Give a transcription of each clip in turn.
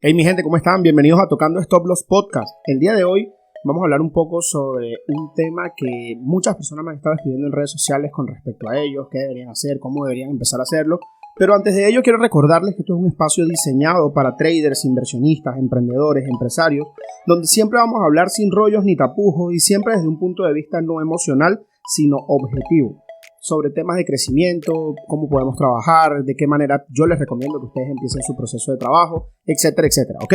Hey mi gente, ¿cómo están? Bienvenidos a Tocando Stop Loss Podcast. El día de hoy vamos a hablar un poco sobre un tema que muchas personas me han estado escribiendo en redes sociales con respecto a ellos, qué deberían hacer, cómo deberían empezar a hacerlo. Pero antes de ello quiero recordarles que esto es un espacio diseñado para traders, inversionistas, emprendedores, empresarios, donde siempre vamos a hablar sin rollos ni tapujos y siempre desde un punto de vista no emocional, sino objetivo. Sobre temas de crecimiento, cómo podemos trabajar, de qué manera yo les recomiendo que ustedes empiecen su proceso de trabajo, etcétera, etcétera, ¿ok?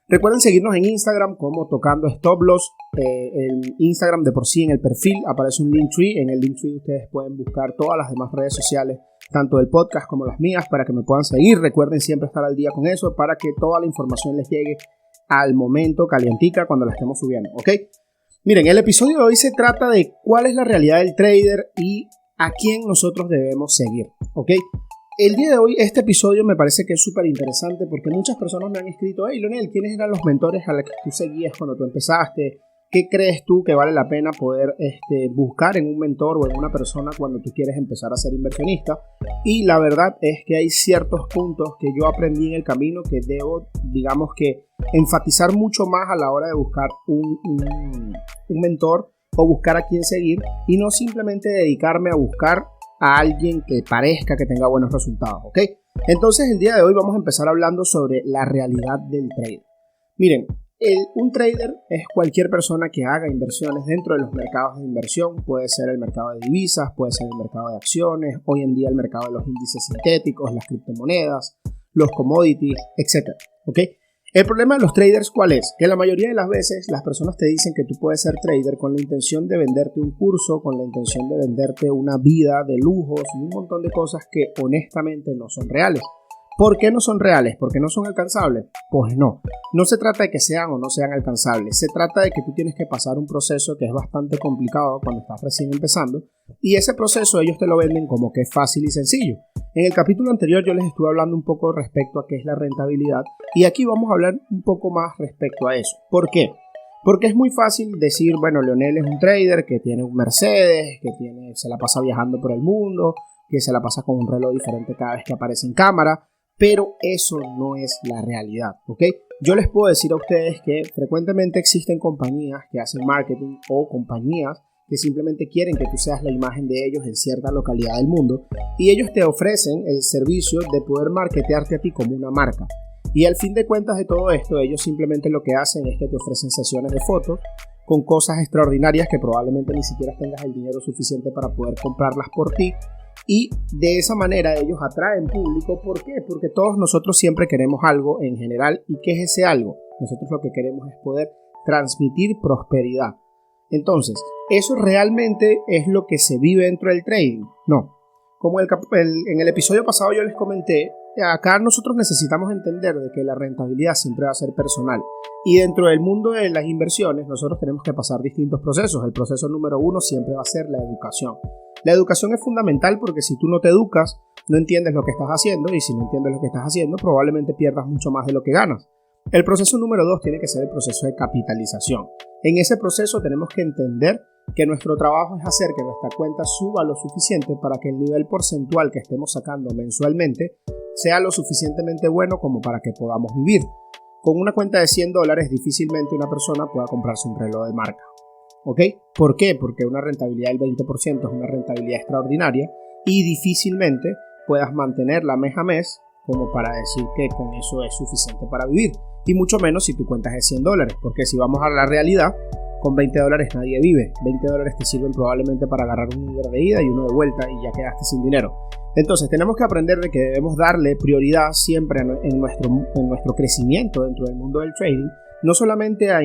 Recuerden seguirnos en Instagram como Tocando Stop Loss. El Instagram de por sí en el perfil aparece un Linktree. En el Linktree ustedes pueden buscar todas las demás redes sociales, tanto del podcast como las mías, para que me puedan seguir. Recuerden siempre estar al día con eso para que toda la información les llegue al momento, calientica, cuando la estemos subiendo, ¿ok? Miren, el episodio de hoy se trata de cuál es la realidad del trader y a quién nosotros debemos seguir, ¿ok? El día de hoy, este episodio me parece que es súper interesante porque muchas personas me han escrito: hey, Leonel, ¿quiénes eran los mentores a los que tú seguías cuando tú empezaste? ¿Qué crees tú que vale la pena poder buscar en un mentor o en una persona cuando tú quieres empezar a ser inversionista? Y la verdad es que hay ciertos puntos que yo aprendí en el camino que debo, digamos que, enfatizar mucho más a la hora de buscar un mentor o buscar a quién seguir, y no simplemente dedicarme a buscar a alguien que parezca que tenga buenos resultados, ¿ok? Entonces el día de hoy vamos a empezar hablando sobre la realidad del trader. Miren, un trader es cualquier persona que haga inversiones dentro de los mercados de inversión. Puede ser el mercado de divisas, puede ser el mercado de acciones, hoy en día el mercado de los índices sintéticos, las criptomonedas, los commodities, etc., ¿ok? El problema de los traders, ¿cuál es? Que la mayoría de las veces las personas te dicen que tú puedes ser trader con la intención de venderte un curso, con la intención de venderte una vida de lujos y un montón de cosas que honestamente no son reales. ¿Por qué no son reales? ¿Por qué no son alcanzables? Pues no se trata de que sean o no sean alcanzables, se trata de que tú tienes que pasar un proceso que es bastante complicado cuando estás recién empezando, y ese proceso ellos te lo venden como que es fácil y sencillo. En el capítulo anterior yo les estuve hablando un poco respecto a qué es la rentabilidad, y aquí vamos a hablar un poco más respecto a eso. ¿Por qué? Porque es muy fácil decir, bueno, Leonel es un trader que tiene un Mercedes, se la pasa viajando por el mundo, que se la pasa con un reloj diferente cada vez que aparece en cámara, pero eso no es la realidad, ¿ok? Yo les puedo decir a ustedes que frecuentemente existen compañías que hacen marketing o compañías que simplemente quieren que tú seas la imagen de ellos en cierta localidad del mundo, y ellos te ofrecen el servicio de poder marketearte a ti como una marca. Y al fin de cuentas de todo esto, ellos simplemente lo que hacen es que te ofrecen sesiones de fotos con cosas extraordinarias que probablemente ni siquiera tengas el dinero suficiente para poder comprarlas por ti. Y de esa manera ellos atraen público. ¿Por qué? Porque todos nosotros siempre queremos algo en general. ¿Y qué es ese algo? Nosotros lo que queremos es poder transmitir prosperidad. Entonces, ¿eso realmente es lo que se vive dentro del trading? No. Como en el episodio pasado yo les comenté, acá nosotros necesitamos entender de que la rentabilidad siempre va a ser personal. Y dentro del mundo de las inversiones nosotros tenemos que pasar distintos procesos. El proceso número uno siempre va a ser la educación. La educación es fundamental porque si tú no te educas, no entiendes lo que estás haciendo, y si no entiendes lo que estás haciendo, probablemente pierdas mucho más de lo que ganas. El proceso número 2 tiene que ser el proceso de capitalización. En ese proceso tenemos que entender que nuestro trabajo es hacer que nuestra cuenta suba lo suficiente para que el nivel porcentual que estemos sacando mensualmente sea lo suficientemente bueno como para que podamos vivir. Con una cuenta de $100 difícilmente una persona pueda comprarse un reloj de marca. ¿Ok? ¿Por qué? Porque una rentabilidad del 20% es una rentabilidad extraordinaria y difícilmente puedas mantenerla mes a mes como para decir que con eso es suficiente para vivir. Y mucho menos si tu cuenta es de $100, porque si vamos a la realidad, con $20 nadie vive. $20 te sirven probablemente para agarrar un Uber de ida y uno de vuelta y ya quedaste sin dinero. Entonces tenemos que aprender de que debemos darle prioridad siempre en nuestro crecimiento dentro del mundo del trading, no solamente a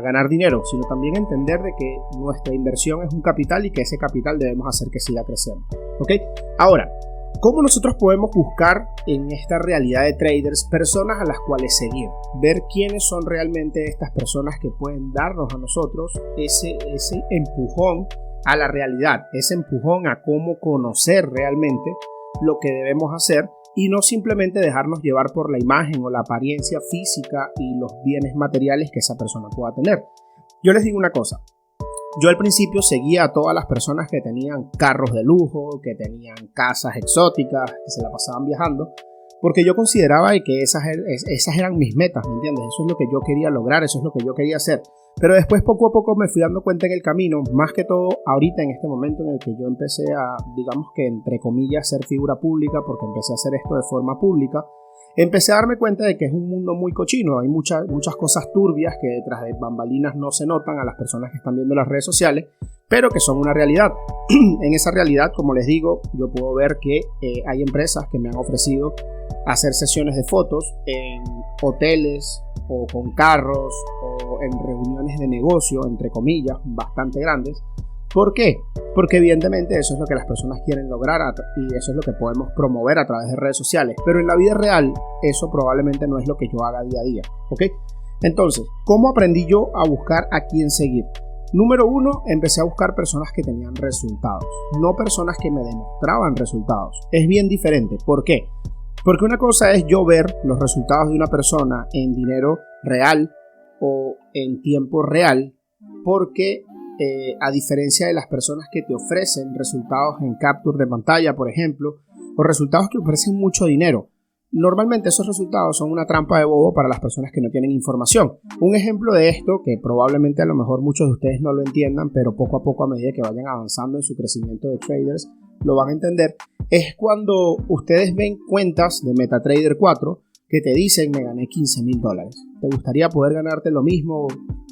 ganar dinero, sino también entender de que nuestra inversión es un capital y que ese capital debemos hacer que siga creciendo. ¿Ok? Ahora, ¿cómo nosotros podemos buscar en esta realidad de traders personas a las cuales seguir? Ver quiénes son realmente estas personas que pueden darnos a nosotros ese empujón a la realidad, ese empujón a cómo conocer realmente lo que debemos hacer, y no simplemente dejarnos llevar por la imagen o la apariencia física y los bienes materiales que esa persona pueda tener. Yo les digo una cosa, yo al principio seguía a todas las personas que tenían carros de lujo, que tenían casas exóticas, que se la pasaban viajando, porque yo consideraba que esas eran mis metas, ¿me entiendes? Eso es lo que yo quería lograr, eso es lo que yo quería hacer. Pero después poco a poco me fui dando cuenta en el camino, más que todo ahorita en este momento en el que yo empecé a, digamos que entre comillas, ser figura pública, porque empecé a hacer esto de forma pública, empecé a darme cuenta de que es un mundo muy cochino, hay muchas cosas turbias que detrás de bambalinas no se notan a las personas que están viendo las redes sociales, pero que son una realidad. En esa realidad, como les digo, yo puedo ver que hay empresas que me han ofrecido hacer sesiones de fotos en hoteles o con carros o en reuniones de negocio, entre comillas, bastante grandes. ¿Por qué? Porque evidentemente eso es lo que las personas quieren lograr y eso es lo que podemos promover a través de redes sociales. Pero en la vida real, eso probablemente no es lo que yo haga día a día, ¿ok? Entonces, ¿cómo aprendí yo a buscar a quién seguir? Número 1, empecé a buscar personas que tenían resultados, no personas que me demostraban resultados. Es bien diferente. ¿Por qué? Porque una cosa es yo ver los resultados de una persona en dinero real o en tiempo real, porque a diferencia de las personas que te ofrecen resultados en capture de pantalla, por ejemplo, o resultados que ofrecen mucho dinero, normalmente esos resultados son una trampa de bobo para las personas que no tienen información. Un ejemplo de esto, que probablemente a lo mejor muchos de ustedes no lo entiendan, pero poco a poco a medida que vayan avanzando en su crecimiento de traders, lo van a entender, es cuando ustedes ven cuentas de MetaTrader 4 que te dicen me gané $15,000. ¿Te gustaría poder ganarte lo mismo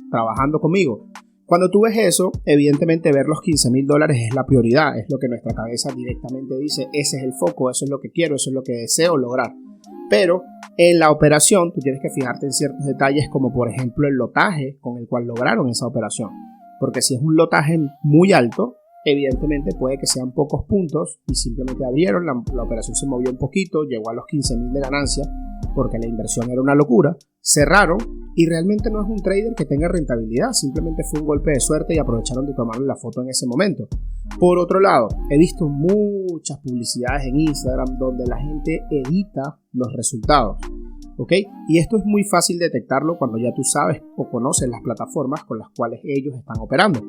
trabajando conmigo? Cuando tú ves eso, evidentemente ver los $15,000 es la prioridad, es lo que nuestra cabeza directamente dice, ese es el foco, eso es lo que quiero, eso es lo que deseo lograr. Pero en la operación tú tienes que fijarte en ciertos detalles como por ejemplo el lotaje con el cual lograron esa operación. Porque si es un lotaje muy alto, evidentemente puede que sean pocos puntos y simplemente abrieron, la operación se movió un poquito, llegó a los 15,000 de ganancia porque la inversión era una locura, cerraron y realmente no es un trader que tenga rentabilidad, simplemente fue un golpe de suerte y aprovecharon de tomarle la foto en ese momento. Por otro lado, he visto muchas publicidades en Instagram donde la gente edita los resultados, ¿ok? Y esto es muy fácil detectarlo cuando ya tú sabes o conoces las plataformas con las cuales ellos están operando.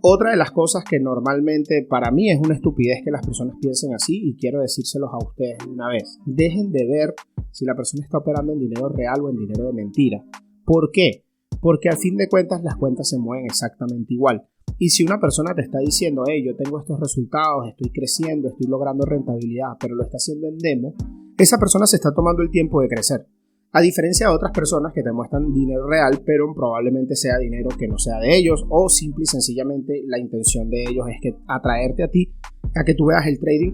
Otra de las cosas que normalmente para mí es una estupidez que las personas piensen así y quiero decírselos a ustedes de una vez. Dejen de ver si la persona está operando en dinero real o en dinero de mentira. ¿Por qué? Porque al fin de cuentas las cuentas se mueven exactamente igual. Y si una persona te está diciendo, hey, yo tengo estos resultados, estoy creciendo, estoy logrando rentabilidad, pero lo está haciendo en demo, esa persona se está tomando el tiempo de crecer. A diferencia de otras personas que te muestran dinero real, pero probablemente sea dinero que no sea de ellos o simple y sencillamente la intención de ellos es que atraerte a ti, a que tú veas el trading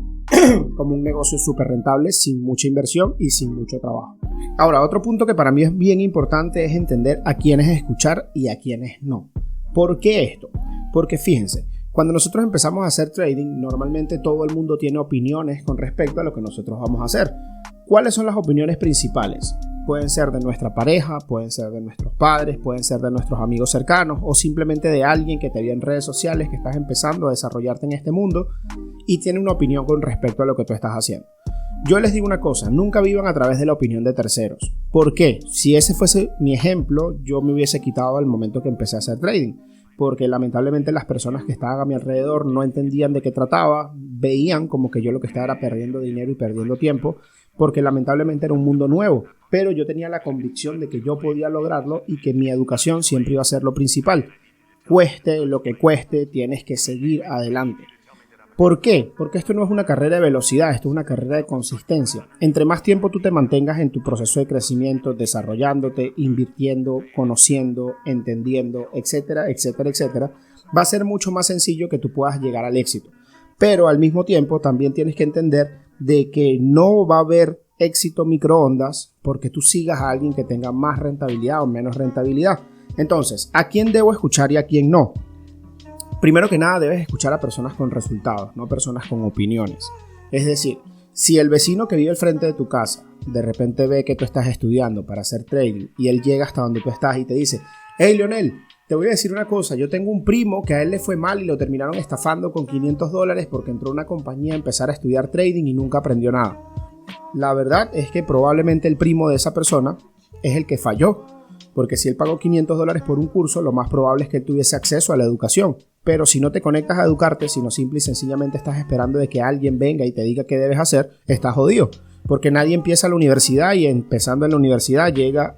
como un negocio súper rentable sin mucha inversión y sin mucho trabajo. Ahora, otro punto que para mí es bien importante es entender a quiénes escuchar y a quiénes no. ¿Por qué esto? Porque fíjense, cuando nosotros empezamos a hacer trading, normalmente todo el mundo tiene opiniones con respecto a lo que nosotros vamos a hacer. ¿Cuáles son las opiniones principales? Pueden ser de nuestra pareja, pueden ser de nuestros padres, pueden ser de nuestros amigos cercanos o simplemente de alguien que te vio en redes sociales que estás empezando a desarrollarte en este mundo y tiene una opinión con respecto a lo que tú estás haciendo. Yo les digo una cosa, nunca vivan a través de la opinión de terceros. ¿Por qué? Si ese fuese mi ejemplo, yo me hubiese quitado al momento que empecé a hacer trading. Porque lamentablemente las personas que estaban a mi alrededor no entendían de qué trataba, veían como que yo lo que estaba era perdiendo dinero y perdiendo tiempo, porque lamentablemente era un mundo nuevo, pero yo tenía la convicción de que yo podía lograrlo y que mi educación siempre iba a ser lo principal. Cueste lo que cueste, tienes que seguir adelante. ¿Por qué? Porque esto no es una carrera de velocidad, esto es una carrera de consistencia. Entre más tiempo tú te mantengas en tu proceso de crecimiento, desarrollándote, invirtiendo, conociendo, entendiendo, etcétera, etcétera, etcétera, va a ser mucho más sencillo que tú puedas llegar al éxito. Pero al mismo tiempo también tienes que entender de que no va a haber éxito microondas porque tú sigas a alguien que tenga más rentabilidad o menos rentabilidad. Entonces, ¿a quién debo escuchar y a quién no? Primero que nada debes escuchar a personas con resultados, no personas con opiniones. Es decir, si el vecino que vive al frente de tu casa de repente ve que tú estás estudiando para hacer trading y él llega hasta donde tú estás y te dice, hey Leonel, te voy a decir una cosa, yo tengo un primo que a él le fue mal y lo terminaron estafando con $500 porque entró a una compañía a empezar a estudiar trading y nunca aprendió nada. La verdad es que probablemente el primo de esa persona es el que falló, porque si él pagó $500 por un curso, lo más probable es que él tuviese acceso a la educación. Pero si no te conectas a educarte, sino simple y sencillamente estás esperando de que alguien venga y te diga qué debes hacer, estás jodido. porque nadie empieza la universidad y empezando en la universidad llega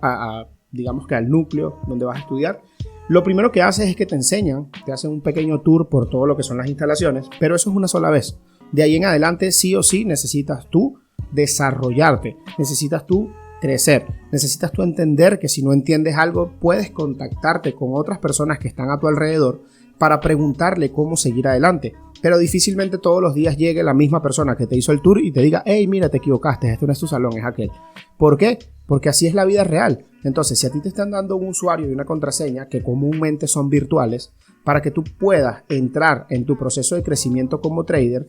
digamos que al núcleo donde vas a estudiar. Lo primero que haces es que te enseñan, te hacen un pequeño tour por todo lo que son las instalaciones, pero eso es una sola vez. De ahí en adelante sí o sí necesitas tú desarrollarte, necesitas tú crecer, necesitas tú entender que si no entiendes algo puedes contactarte con otras personas que están a tu alrededor para preguntarle cómo seguir adelante. Pero difícilmente todos los días llegue la misma persona que te hizo el tour y te diga, hey, mira, te equivocaste, este no es tu salón, es aquel. ¿Por qué? Porque así es la vida real. Entonces, si a ti te están dando un usuario y una contraseña que comúnmente son virtuales, para que tú puedas entrar en tu proceso de crecimiento como trader,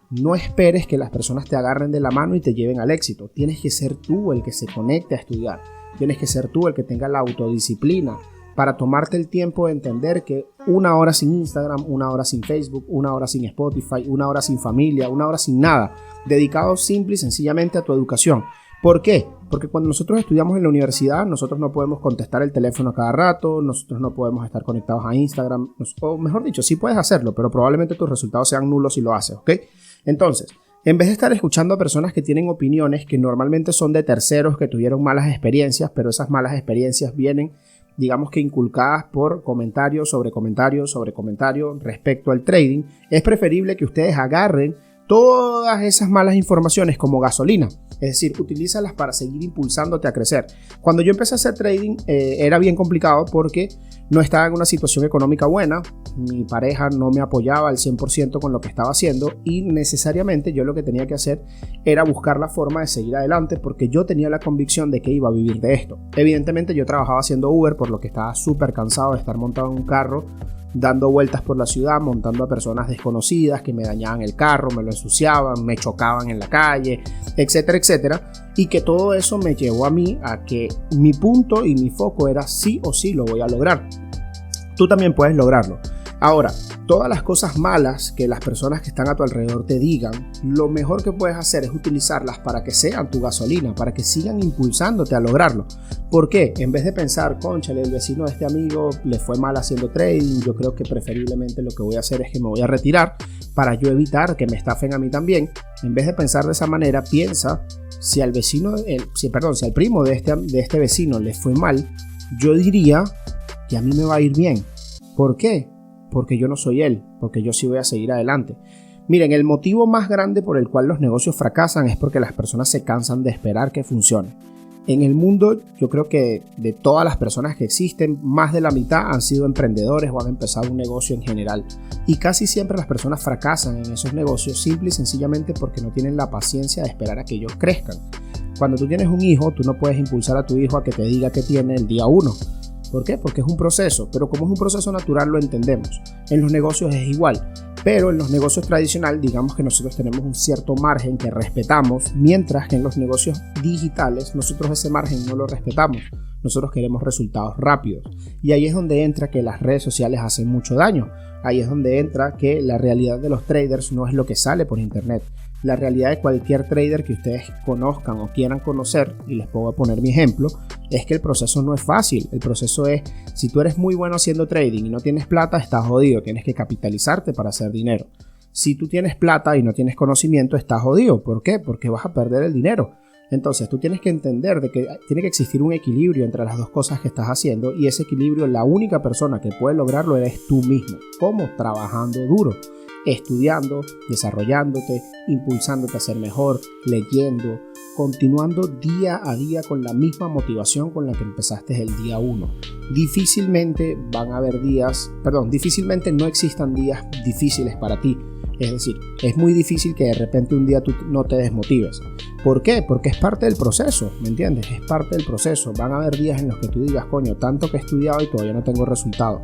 no esperes que las personas te agarren de la mano y te lleven al éxito. Tienes que ser tú el que se conecte a estudiar. Tienes que ser tú el que tenga la autodisciplina para tomarte el tiempo de entender que 1 hora sin Instagram, 1 hora sin Facebook, 1 hora sin Spotify, 1 hora sin familia, 1 hora sin nada, dedicado simple y sencillamente a tu educación. ¿Por qué? Porque cuando nosotros estudiamos en la universidad, nosotros no podemos contestar el teléfono a cada rato, nosotros no podemos estar conectados a Instagram, o mejor dicho, sí puedes hacerlo, pero probablemente tus resultados sean nulos si lo haces, ¿ok? Entonces, en vez de estar escuchando a personas que tienen opiniones que normalmente son de terceros que tuvieron malas experiencias, pero esas malas experiencias vienen, digamos que inculcadas por comentarios sobre comentarios sobre comentarios respecto al trading, es preferible que ustedes agarren todas esas malas informaciones como gasolina, es decir, utilízalas para seguir impulsándote a crecer. Cuando yo empecé a hacer trading era bien complicado porque no estaba en una situación económica buena, mi pareja no me apoyaba al 100% con lo que estaba haciendo y necesariamente yo lo que tenía que hacer era buscar la forma de seguir adelante porque yo tenía la convicción de que iba a vivir de esto. Evidentemente yo trabajaba haciendo Uber por lo que estaba súper cansado de estar montado en un carro dando vueltas por la ciudad, montando a personas desconocidas que me dañaban el carro, me lo ensuciaban, me chocaban en la calle, etcétera, etcétera. Y que todo eso me llevó a mí a que mi punto y mi foco era sí o sí lo voy a lograr. Tú también puedes lograrlo. Ahora, todas las cosas malas que las personas que están a tu alrededor te digan, lo mejor que puedes hacer es utilizarlas para que sean tu gasolina, para que sigan impulsándote a lograrlo. ¿Por qué? En vez de pensar, cónchale, el vecino de este amigo le fue mal haciendo trading, yo creo que preferiblemente lo que voy a hacer es que me voy a retirar para yo evitar que me estafen a mí también. En vez de pensar de esa manera, piensa, si al primo de este vecino le fue mal, yo diría que a mí me va a ir bien. ¿Por qué? Porque yo no soy él, porque yo sí voy a seguir adelante. Miren, el motivo más grande por el cual los negocios fracasan es porque las personas se cansan de esperar que funcione. En el mundo, yo creo que de todas las personas que existen, más de la mitad han sido emprendedores o han empezado un negocio en general. Y casi siempre las personas fracasan en esos negocios simple y sencillamente porque no tienen la paciencia de esperar a que ellos crezcan. Cuando tú tienes un hijo, tú no puedes impulsar a tu hijo a que te diga qué tiene el día 1. ¿Por qué? Porque es un proceso, pero como es un proceso natural lo entendemos. En los negocios es igual, pero en los negocios tradicionales digamos que nosotros tenemos un cierto margen que respetamos, mientras que en los negocios digitales nosotros ese margen no lo respetamos. Nosotros queremos resultados rápidos y ahí es donde entra que las redes sociales hacen mucho daño. Ahí es donde entra que la realidad de los traders no es lo que sale por internet. La realidad de cualquier trader que ustedes conozcan o quieran conocer, y les puedo poner mi ejemplo, es que el proceso no es fácil. El proceso es, si tú eres muy bueno haciendo trading y no tienes plata, estás jodido, tienes que capitalizarte para hacer dinero. Si tú tienes plata y no tienes conocimiento, estás jodido. ¿Por qué? Porque vas a perder el dinero. Entonces tú tienes que entender de que tiene que existir un equilibrio entre las dos cosas que estás haciendo, y ese equilibrio la única persona que puede lograrlo eres tú mismo. ¿Cómo? Trabajando duro, estudiando, desarrollándote, impulsándote a ser mejor, leyendo, continuando día a día con la misma motivación con la que empezaste el día 1. Difícilmente no existan días difíciles para ti. Es decir, es muy difícil que de repente un día tú no te desmotives. ¿Por qué? Porque es parte del proceso, ¿me entiendes? Es parte del proceso. Van a haber días en los que tú digas, coño, tanto que he estudiado y todavía no tengo resultados.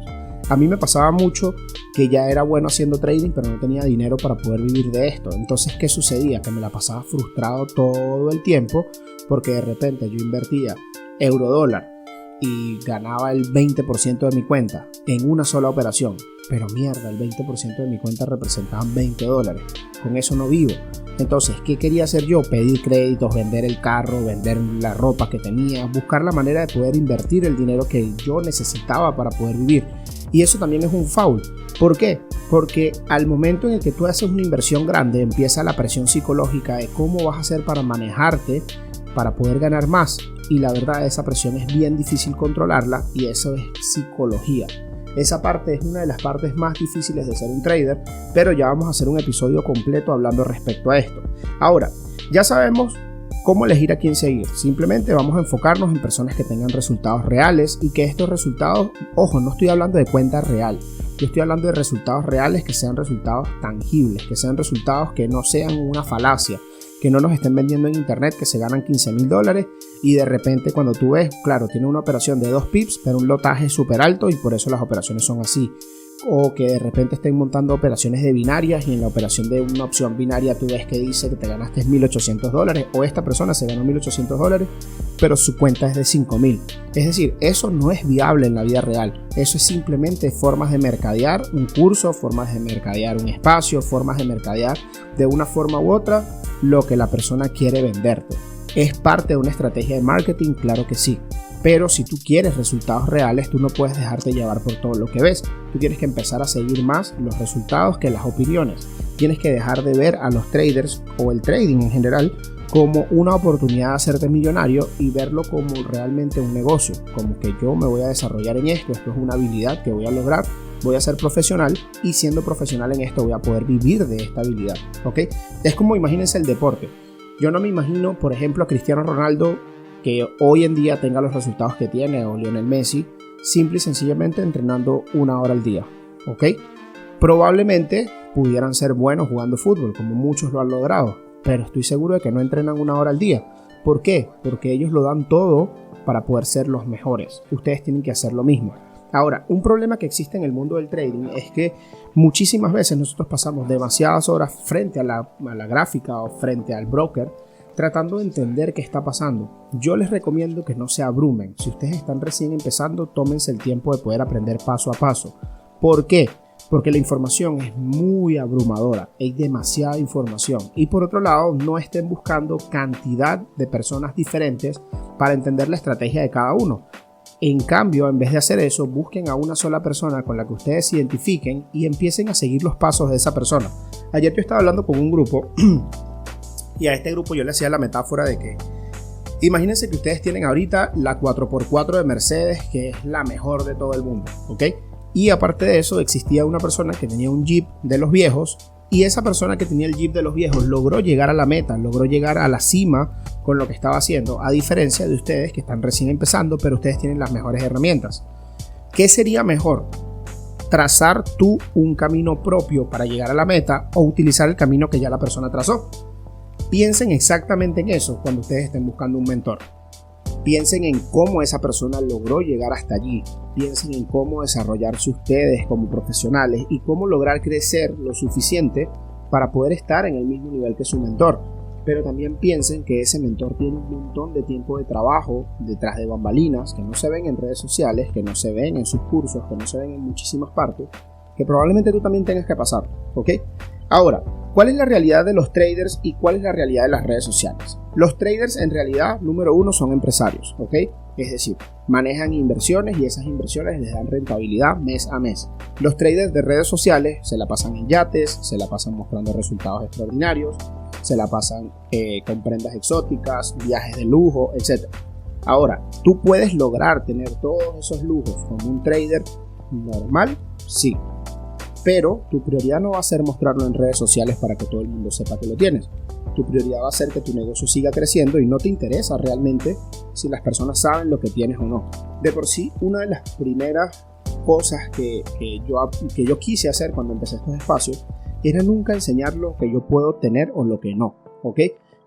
A mí me pasaba mucho que ya era bueno haciendo trading, pero no tenía dinero para poder vivir de esto. Entonces, ¿qué sucedía? Que me la pasaba frustrado todo el tiempo porque de repente yo invertía euro-dólar y ganaba el 20% de mi cuenta en una sola operación. Pero mierda, el 20% de mi cuenta representaban $20. Con eso no vivo. Entonces, ¿qué quería hacer yo? Pedir créditos, vender el carro, vender la ropa que tenía, buscar la manera de poder invertir el dinero que yo necesitaba para poder vivir. Y eso también es un foul. ¿Por qué? Porque al momento en el que tú haces una inversión grande, empieza la presión psicológica de cómo vas a hacer para manejarte, para poder ganar más. Y la verdad, esa presión es bien difícil controlarla y eso es psicología. Esa parte es una de las partes más difíciles de ser un trader, pero ya vamos a hacer un episodio completo hablando respecto a esto. Ahora, ya sabemos cómo elegir a quién seguir. Simplemente vamos a enfocarnos en personas que tengan resultados reales y que estos resultados, ojo, no estoy hablando de cuenta real. Yo estoy hablando de resultados reales, que sean resultados tangibles, que sean resultados que no sean una falacia, que no nos estén vendiendo en internet que se ganan $15,000 y de repente cuando tú ves, claro, tiene una operación de 2 pips, pero un lotaje súper alto y por eso las operaciones son así. O que de repente estén montando operaciones de binarias y en la operación de una opción binaria tú ves que dice que te ganaste $1,800 o esta persona se ganó $1,800 pero su cuenta es de $5,000. Es decir, eso no es viable en la vida real. Eso es simplemente formas de mercadear un curso, formas de mercadear un espacio, formas de mercadear de una forma u otra lo que la persona quiere venderte. ¿Es parte de una estrategia de marketing? Claro que sí. Pero si tú quieres resultados reales, tú no puedes dejarte llevar por todo lo que ves. Tú tienes que empezar a seguir más los resultados que las opiniones. Tienes que dejar de ver a los traders o el trading en general como una oportunidad de hacerte millonario y verlo como realmente un negocio. Como que yo me voy a desarrollar en esto es una habilidad que voy a lograr, voy a ser profesional y siendo profesional en esto voy a poder vivir de esta habilidad. ¿Ok? Es como imagínense el deporte. Yo no me imagino, por ejemplo, a Cristiano Ronaldo que hoy en día tenga los resultados que tiene o Lionel Messi, simple y sencillamente entrenando 1 hora al día, ¿ok? Probablemente pudieran ser buenos jugando fútbol, como muchos lo han logrado, pero estoy seguro de que no entrenan 1 hora al día. ¿Por qué? Porque ellos lo dan todo para poder ser los mejores. Ustedes tienen que hacer lo mismo. Ahora, un problema que existe en el mundo del trading es que muchísimas veces nosotros pasamos demasiadas horas frente a la gráfica o frente al broker tratando de entender qué está pasando. Yo les recomiendo que no se abrumen. Si ustedes están recién empezando, tómense el tiempo de poder aprender paso a paso. ¿Por qué? Porque la información es muy abrumadora. Hay demasiada información. Y por otro lado, no estén buscando cantidad de personas diferentes para entender la estrategia de cada uno. En cambio, en vez de hacer eso, busquen a una sola persona con la que ustedes se identifiquen y empiecen a seguir los pasos de esa persona. Ayer yo estaba hablando con un grupo y a este grupo yo le hacía la metáfora de que imagínense que ustedes tienen ahorita la 4x4 de Mercedes, que es la mejor de todo el mundo, ¿ok? Y aparte de eso existía una persona que tenía un Jeep de los viejos y esa persona que tenía el Jeep de los viejos logró llegar a la meta, logró llegar a la cima con lo que estaba haciendo, a diferencia de ustedes que están recién empezando, pero ustedes tienen las mejores herramientas. ¿Qué sería mejor? ¿Trazar tú un camino propio para llegar a la meta o utilizar el camino que ya la persona trazó? Piensen exactamente en eso cuando ustedes estén buscando un mentor. Piensen en cómo esa persona logró llegar hasta allí. Piensen en cómo desarrollarse ustedes como profesionales y cómo lograr crecer lo suficiente para poder estar en el mismo nivel que su mentor. Pero también piensen que ese mentor tiene un montón de tiempo de trabajo detrás de bambalinas que no se ven en redes sociales, que no se ven en sus cursos, que no se ven en muchísimas partes, que probablemente tú también tengas que pasar, ¿ok? Ahora, ¿cuál es la realidad de los traders y cuál es la realidad de las redes sociales? Los traders en realidad, número uno, son empresarios, ¿ok? Es decir, manejan inversiones y esas inversiones les dan rentabilidad mes a mes. Los traders de redes sociales se la pasan en yates, se la pasan mostrando resultados extraordinarios, se la pasan con prendas exóticas, viajes de lujo, etc. Ahora, ¿tú puedes lograr tener todos esos lujos como un trader normal? Sí. Pero tu prioridad no va a ser mostrarlo en redes sociales para que todo el mundo sepa que lo tienes. Tu prioridad va a ser que tu negocio siga creciendo y no te interesa realmente si las personas saben lo que tienes o no. De por sí, una de las primeras cosas que yo quise hacer cuando empecé estos espacios era nunca enseñar lo que yo puedo tener o lo que no, ¿ok?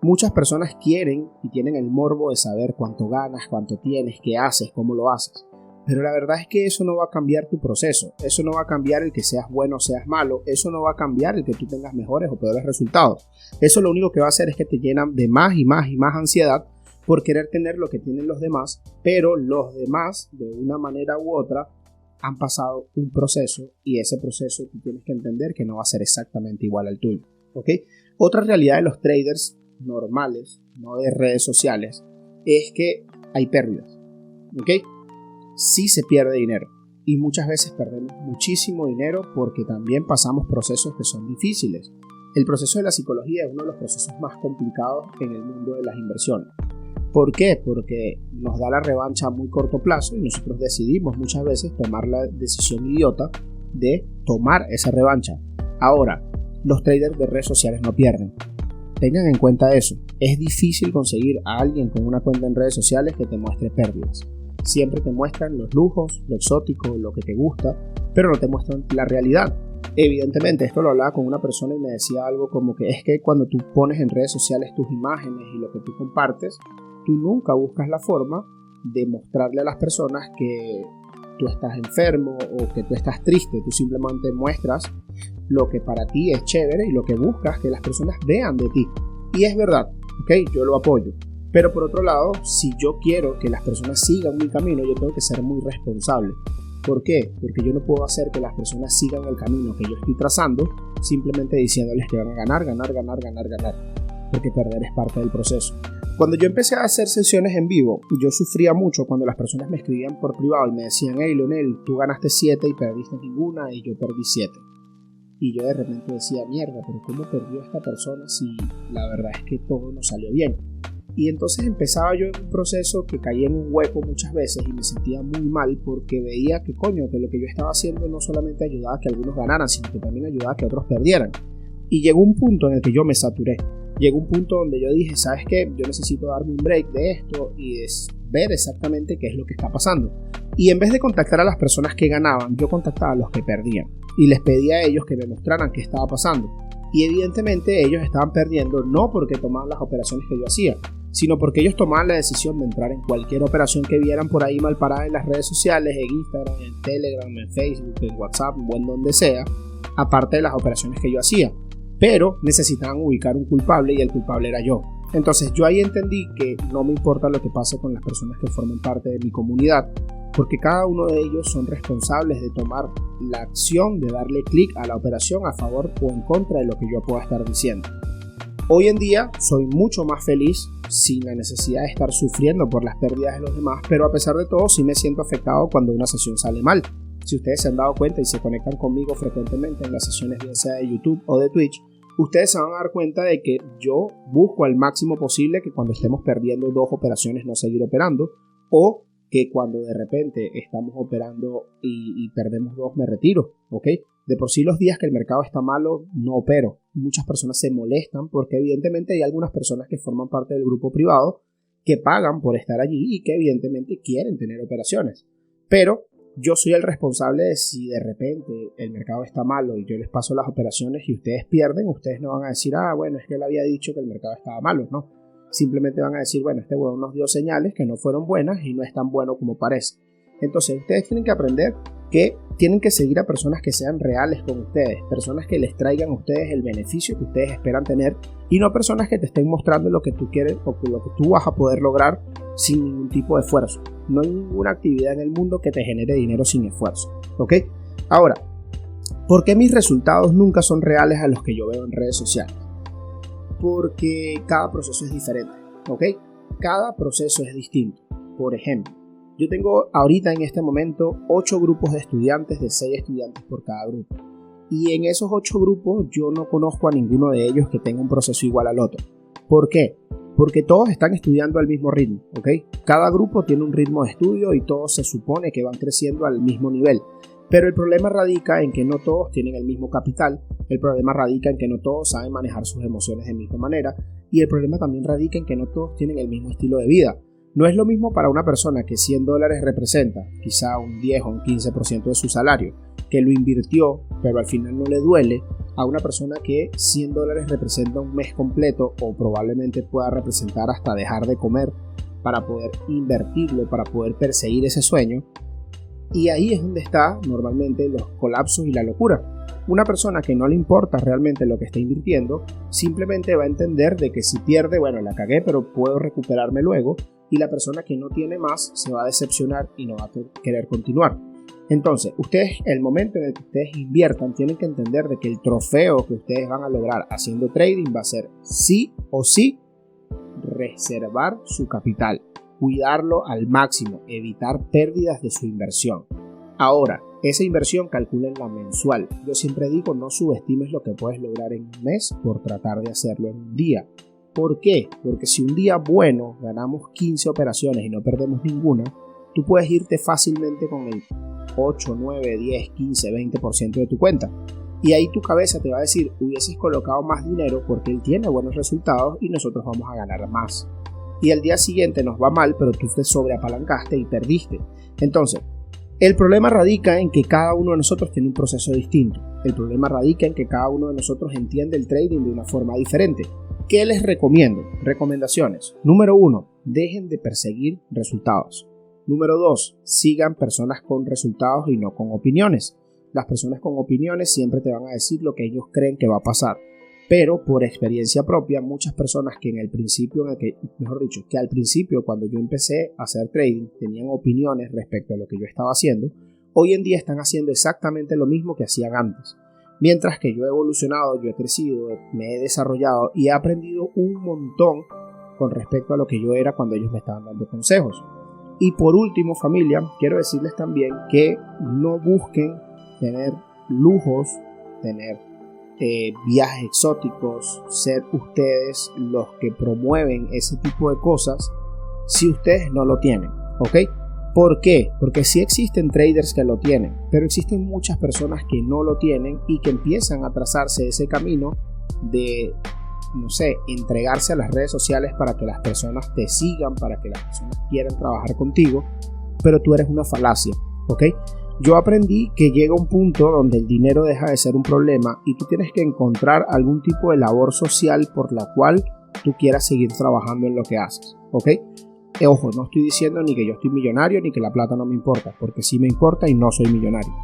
Muchas personas quieren y tienen el morbo de saber cuánto ganas, cuánto tienes, qué haces, cómo lo haces. Pero la verdad es que eso no va a cambiar tu proceso, eso no va a cambiar el que seas bueno o seas malo, eso no va a cambiar el que tú tengas mejores o peores resultados. Eso lo único que va a hacer es que te llenan de más y más y más ansiedad por querer tener lo que tienen los demás, pero los demás, de una manera u otra, han pasado un proceso y ese proceso tú tienes que entender que no va a ser exactamente igual al tuyo, ¿ok? Otra realidad de los traders normales, no de redes sociales, es que hay pérdidas, ¿ok? Sí se pierde dinero. y muchas veces perdemos muchísimo dinero porque también pasamos procesos que son difíciles. El proceso de la psicología es uno de los procesos más complicados en el mundo de las inversiones. ¿Por qué? Porque nos da la revancha a muy corto plazo y nosotros decidimos muchas veces tomar la decisión idiota de tomar esa revancha. Ahora, los traders de redes sociales no pierden. Tengan en cuenta eso. Es difícil conseguir a alguien con una cuenta en redes sociales que te muestre pérdidas. Siempre te muestran los lujos, lo exótico, lo que te gusta, pero no te muestran la realidad. Evidentemente, esto lo hablaba con una persona y me decía algo como que es que cuando tú pones en redes sociales tus imágenes y lo que tú compartes, tú nunca buscas la forma de mostrarle a las personas que tú estás enfermo o que tú estás triste. Tú simplemente muestras lo que para ti es chévere y lo que buscas que las personas vean de ti. Y es verdad, ¿ok? Yo lo apoyo. Pero por otro lado, si yo quiero que las personas sigan mi camino, yo tengo que ser muy responsable. ¿Por qué? Porque yo no puedo hacer que las personas sigan el camino que yo estoy trazando simplemente diciéndoles que van a ganar, porque perder es parte del proceso. Cuando yo empecé a hacer sesiones en vivo, yo sufría mucho cuando las personas me escribían por privado y me decían: hey Leonel, tú ganaste 7 y perdiste ninguna, y yo perdí 7. Y yo de repente decía: mierda, pero ¿cómo perdió esta persona si la verdad es que todo no salió bien? Y entonces empezaba yo en un proceso que caía en un hueco muchas veces y me sentía muy mal porque veía que que lo que yo estaba haciendo no solamente ayudaba a que algunos ganaran, sino que también ayudaba a que otros perdieran. Y llegó un punto en el que yo me saturé. Llegó un punto donde yo dije: ¿sabes qué? Yo necesito darme un break de esto y ver exactamente qué es lo que está pasando. Y en vez de contactar a las personas que ganaban, yo contactaba a los que perdían y les pedía a ellos que me mostraran qué estaba pasando. Y evidentemente ellos estaban perdiendo no porque tomaban las operaciones que yo hacía, sino porque ellos tomaban la decisión de entrar en cualquier operación que vieran por ahí mal parada en las redes sociales, en Instagram, en Telegram, en Facebook, en WhatsApp o en donde sea, aparte de las operaciones que yo hacía. Pero necesitaban ubicar un culpable y el culpable era yo. Entonces yo ahí entendí que no me importa lo que pase con las personas que forman parte de mi comunidad, porque cada uno de ellos son responsables de tomar la acción de darle clic a la operación a favor o en contra de lo que yo pueda estar diciendo. Hoy en día soy mucho más feliz sin la necesidad de estar sufriendo por las pérdidas de los demás, pero a pesar de todo sí me siento afectado cuando una sesión sale mal. Si ustedes se han dado cuenta y se conectan conmigo frecuentemente en las sesiones, bien sea de YouTube o de Twitch, ustedes se van a dar cuenta de que yo busco al máximo posible que cuando estemos perdiendo 2 operaciones no seguir operando, o que cuando de repente estamos operando y perdemos 2 me retiro, ¿ok? De por sí los días que el mercado está malo no opero. Muchas personas se molestan porque evidentemente hay algunas personas que forman parte del grupo privado que pagan por estar allí y que evidentemente quieren tener operaciones. Pero yo soy el responsable de si de repente el mercado está malo y yo les paso las operaciones y ustedes pierden, ustedes no van a decir: bueno, es que él había dicho que el mercado estaba malo, no. Simplemente van a decir: bueno, este huevón nos dio señales que no fueron buenas y no es tan bueno como parece. Entonces ustedes tienen que aprender que tienen que seguir a personas que sean reales con ustedes, personas que les traigan a ustedes el beneficio que ustedes esperan tener y no personas que te estén mostrando lo que tú quieres o lo que tú vas a poder lograr sin ningún tipo de esfuerzo. No hay ninguna actividad en el mundo que te genere dinero sin esfuerzo, ¿ok? Ahora, ¿por qué mis resultados nunca son reales a los que yo veo en redes sociales? Porque cada proceso es diferente, ¿ok? Cada proceso es distinto. Por ejemplo, yo tengo ahorita en este momento 8 grupos de estudiantes, de 6 estudiantes por cada grupo. Y en esos 8 grupos yo no conozco a ninguno de ellos que tenga un proceso igual al otro. ¿Por qué? Porque todos están estudiando al mismo ritmo, ¿ok? Cada grupo tiene un ritmo de estudio y todos se supone que van creciendo al mismo nivel. Pero el problema radica en que no todos tienen el mismo capital, el problema radica en que no todos saben manejar sus emociones de la misma manera y el problema también radica en que no todos tienen el mismo estilo de vida. No es lo mismo para una persona que $100 representa quizá un 10 o un 15% de su salario, que lo invirtió pero al final no le duele, a una persona que $100 representa un mes completo o probablemente pueda representar hasta dejar de comer para poder invertirlo, para poder perseguir ese sueño. Y ahí es donde está normalmente los colapsos y la locura. Una persona que no le importa realmente lo que está invirtiendo, simplemente va a entender de que si pierde, bueno, la cagué, pero puedo recuperarme luego. Y la persona que no tiene más se va a decepcionar y no va a querer continuar. Entonces, ustedes, el momento en el que ustedes inviertan, tienen que entender de que el trofeo que ustedes van a lograr haciendo trading va a ser sí o sí reservar su capital, cuidarlo al máximo, evitar pérdidas de su inversión. Ahora, esa inversión calcúlenla mensual. Yo siempre digo, no subestimes lo que puedes lograr en un mes por tratar de hacerlo en un día. ¿Por qué? Porque si un día bueno ganamos 15 operaciones y no perdemos ninguna, tú puedes irte fácilmente con el 8, 9, 10, 15, 20% de tu cuenta. Y ahí tu cabeza te va a decir, hubieses colocado más dinero porque él tiene buenos resultados y nosotros vamos a ganar más. Y al día siguiente nos va mal, pero tú te sobreapalancaste y perdiste. Entonces, el problema radica en que cada uno de nosotros tiene un proceso distinto. El problema radica en que cada uno de nosotros entiende el trading de una forma diferente. ¿Qué les recomiendo? Recomendaciones. Número 1, dejen de perseguir resultados. Número 2, sigan personas con resultados y no con opiniones. Las personas con opiniones siempre te van a decir lo que ellos creen que va a pasar. Pero por experiencia propia, muchas personas que al principio cuando yo empecé a hacer trading tenían opiniones respecto a lo que yo estaba haciendo, hoy en día están haciendo exactamente lo mismo que hacían antes. Mientras que yo he evolucionado, yo he crecido, me he desarrollado y he aprendido un montón con respecto a lo que yo era cuando ellos me estaban dando consejos. Y por último, familia, quiero decirles también que no busquen tener lujos, tener viajes exóticos, ser ustedes los que promueven ese tipo de cosas si ustedes no lo tienen, ¿ok? ¿Por qué? Porque sí existen traders que lo tienen, pero existen muchas personas que no lo tienen y que empiezan a trazarse ese camino de, entregarse a las redes sociales para que las personas te sigan, para que las personas quieran trabajar contigo, pero tú eres una falacia, ¿ok? Yo aprendí que llega un punto donde el dinero deja de ser un problema y tú tienes que encontrar algún tipo de labor social por la cual tú quieras seguir trabajando en lo que haces, ¿ok? Ojo, no estoy diciendo ni que yo estoy millonario ni que la plata no me importa, porque sí me importa y no soy millonario.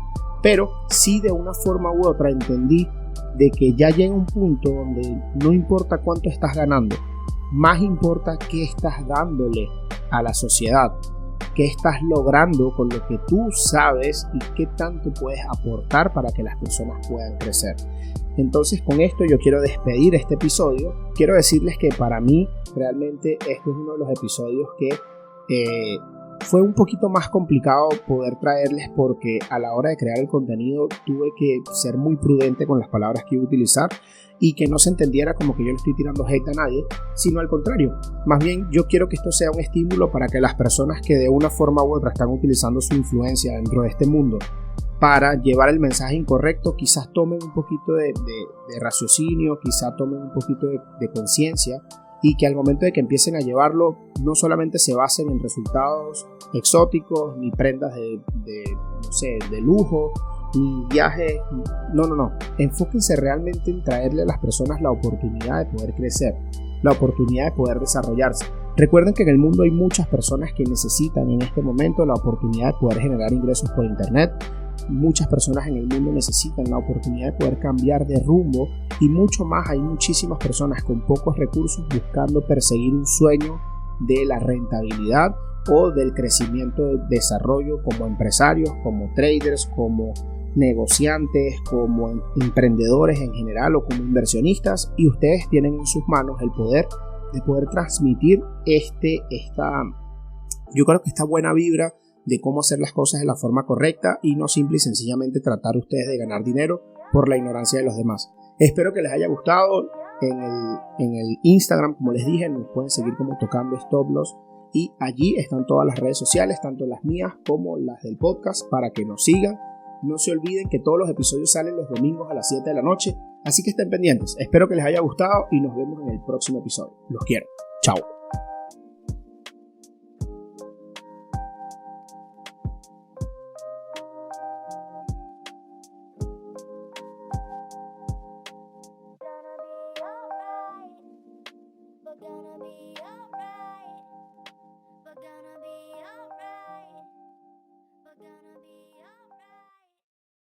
Pero sí de una forma u otra entendí de que ya llega un punto donde no importa cuánto estás ganando, más importa qué estás dándole a la sociedad. ¿Qué estás logrando con lo que tú sabes y qué tanto puedes aportar para que las personas puedan crecer? Entonces, con esto yo quiero despedir este episodio. Quiero decirles que para mí realmente este es uno de los episodios que fue un poquito más complicado poder traerles, porque a la hora de crear el contenido tuve que ser muy prudente con las palabras que iba a utilizar y que no se entendiera como que yo le estoy tirando hate a nadie, sino al contrario. Más bien yo quiero que esto sea un estímulo para que las personas que de una forma u otra están utilizando su influencia dentro de este mundo para llevar el mensaje incorrecto, quizás tomen un poquito de raciocinio, quizás tomen un poquito de conciencia, y que al momento de que empiecen a llevarlo no solamente se basen en resultados exóticos ni prendas de lujo ni viajes, no, enfóquense realmente en traerle a las personas la oportunidad de poder crecer, la oportunidad de poder desarrollarse. Recuerden que en el mundo hay muchas personas que necesitan en este momento la oportunidad de poder generar ingresos por internet. Muchas personas en el mundo necesitan la oportunidad de poder cambiar de rumbo, y mucho más. Hay muchísimas personas con pocos recursos buscando perseguir un sueño de la rentabilidad o del crecimiento, del desarrollo como empresarios, como traders, como negociantes, como emprendedores en general o como inversionistas, y ustedes tienen en sus manos el poder de poder transmitir yo creo que esta buena vibra de cómo hacer las cosas de la forma correcta y no simple y sencillamente tratar ustedes de ganar dinero por la ignorancia de los demás. Espero que les haya gustado. En el Instagram, como les dije, nos pueden seguir como Tocando Stop Loss, y allí están todas las redes sociales, tanto las mías como las del podcast, para que nos sigan. No se olviden que todos los episodios salen los domingos a las 7 de la noche, así que estén pendientes. Espero que les haya gustado y nos vemos en el próximo episodio. Los quiero. Chao. Gonna be alright. We're gonna be